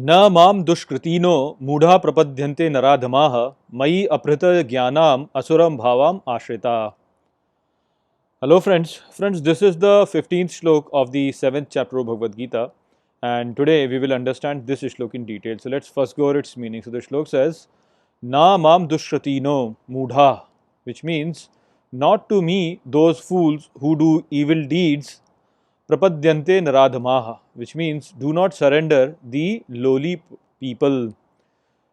न माम दुष्कृतिनो मूढ़ा प्रपद्यन्ते नराधमाः मयि अपहृत ज्ञानाम असुरम भावाम आश्रिता. Hello friends, this is the 15th shlok of the 7th chapter of Bhagavad Gita, and today we will understand this shlok in detail. So let's first go over its meaning. So the shlok says, Na mam dushkratino mudha, which means, not to me those fools who do evil deeds, prapadyante naradhamaha, which means, do not surrender the lowly people.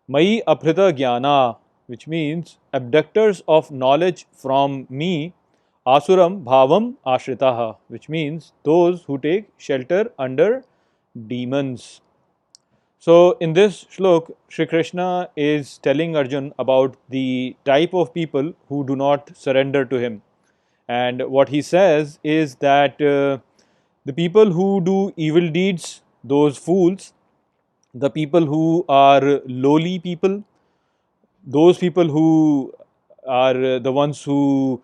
Mai aphrita jnana, which means, abductors of knowledge from me, asuram bhavam ashritaha, which means, those who take shelter under demons. So in this shlok, Shri Krishna is telling Arjun about the type of people who do not surrender to him. And what he says is that the people who do evil deeds, those fools, the people who are lowly people, those people who are the ones who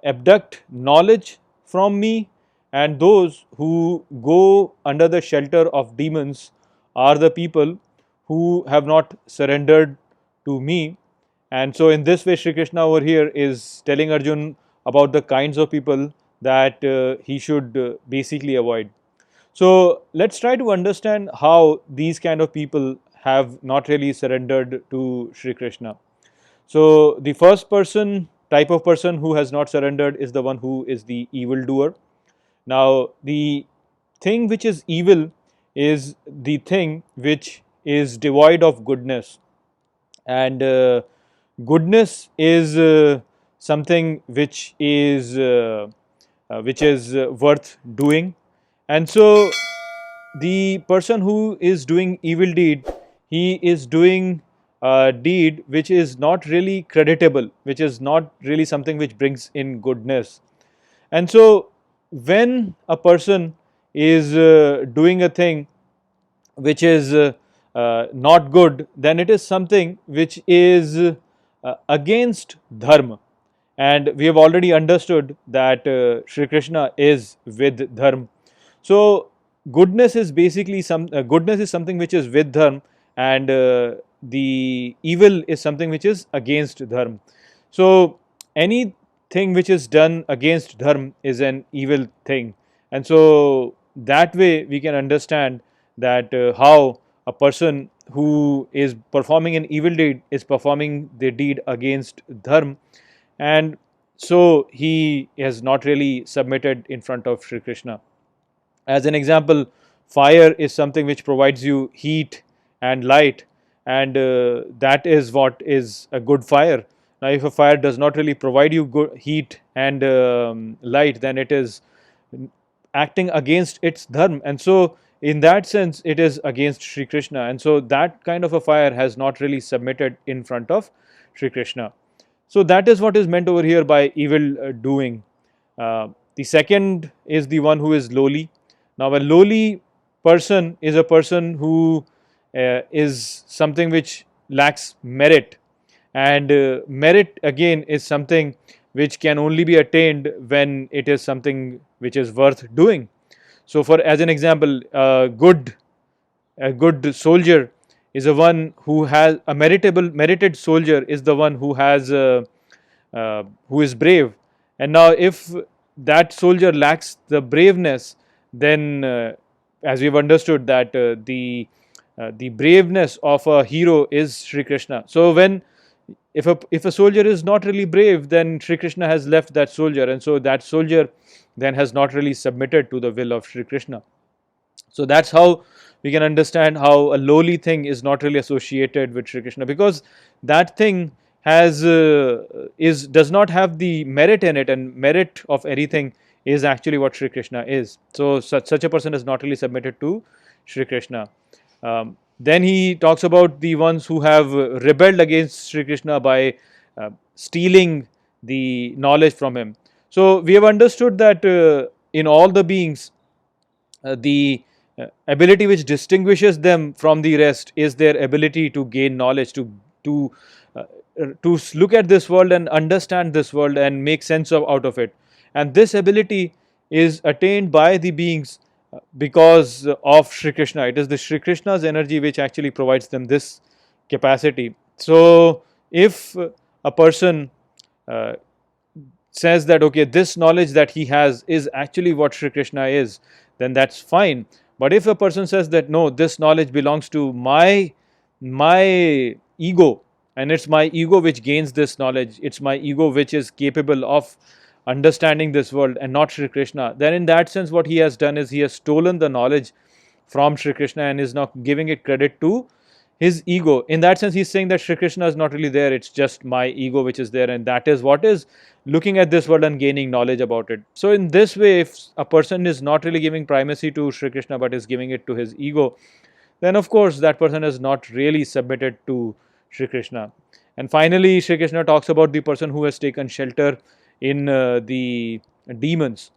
abduct knowledge from me, and those who go under the shelter of demons are the people who have not surrendered to me. And so in this way, Shri Krishna over here is telling Arjun about the kinds of people that he should basically avoid. So let's try to understand how these kind of people have not really surrendered to Shri Krishna. So the first type of person who has not surrendered is the one who is the evildoer. Now the thing which is evil is the thing which is devoid of goodness, and goodness is something which is worth doing. And so the person who is doing evil deed, he is doing a deed which is not really creditable, which is not really something which brings in goodness. And so when a person is doing a thing which is not good, then it is something which is against Dharma. And we have already understood that Shri Krishna is with Dharma. So goodness is basically goodness is something which is with Dharma, and the evil is something which is against Dharma. So anything which is done against Dharma is an evil thing. And so that way we can understand that how a person who is performing an evil deed is performing the deed against Dharma, and so he has not really submitted in front of Shri Krishna. As an example, fire is something which provides you heat and light, and that is what is a good fire. Now if a fire does not really provide you good heat and light, then it is acting against its dharma, and so in that sense it is against Shri Krishna, and so that kind of a fire has not really submitted in front of Shri Krishna. So that is what is meant over here by evil doing. The second is the one who is lowly. Now a lowly person is a person who is something which lacks merit, and merit again is something which can only be attained when it is something which is worth doing. So for as an example, a good soldier is the one who has a merited soldier is the one who has who is brave. And now if that soldier lacks the braveness, then as we've understood that the braveness of a hero is Shri Krishna. So when if a soldier is not really brave, then Shri Krishna has left that soldier, and so that soldier then has not really submitted to the will of Shri Krishna. So that's how we can understand how a lowly thing is not really associated with Shri Krishna, because that thing has does not have the merit in it, and merit of anything is actually what Shri Krishna is. So such a person is not really submitted to Shri Krishna. Then he talks about the ones who have rebelled against Shri Krishna by stealing the knowledge from him. So we have understood that in all the beings, the ability which distinguishes them from the rest is their ability to gain knowledge, to look at this world and understand this world and make sense out of it. And this ability is attained by the beings because of Shri Krishna. It is the Shri Krishna's energy which actually provides them this capacity. So, if a person uh, says that okay, this knowledge that he has is actually what Shri Krishna is, then that's fine. But if a person says that no, this knowledge belongs to my ego, and it's my ego which gains this knowledge, it's my ego which is capable of understanding this world and not Shri Krishna, then in that sense what he has done is he has stolen the knowledge from Shri Krishna and is not giving it credit to his ego. In that sense, he's saying that Shri Krishna is not really there, it's just my ego which is there, and that is what is looking at this world and gaining knowledge about it. So, in this way, if a person is not really giving primacy to Shri Krishna but is giving it to his ego, then of course that person is not really submitted to Shri Krishna. And finally, Shri Krishna talks about the person who has taken shelter in the demons.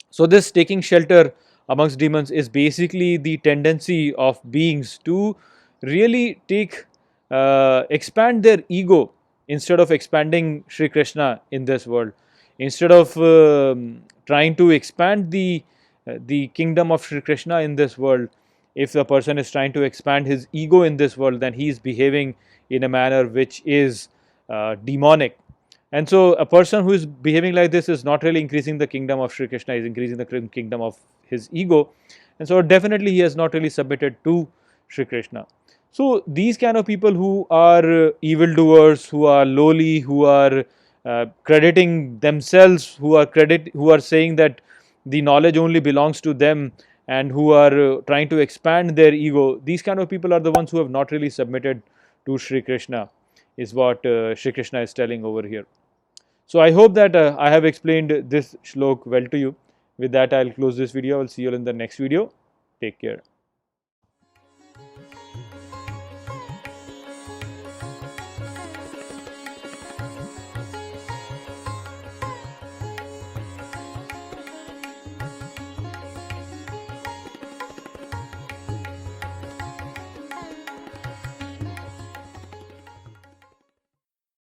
So, this taking shelter amongst demons is basically the tendency of beings to really expand their ego instead of expanding Shri Krishna in this world. Instead of trying to expand the kingdom of Shri Krishna in this world, if the person is trying to expand his ego in this world, then he is behaving in a manner which is demonic. And so, a person who is behaving like this is not really increasing the kingdom of Shri Krishna, is increasing the kingdom of his ego. And so, definitely, he has not really submitted to Shri Krishna. So, these kind of people who are evildoers, who are lowly, who are crediting themselves, who are saying that the knowledge only belongs to them, and who are trying to expand their ego, these kind of people are the ones who have not really submitted to Shri Krishna, is what Shri Krishna is telling over here. So, I hope that I have explained this shlok well to you. With that, I will close this video. I will see you all in the next video. Take care.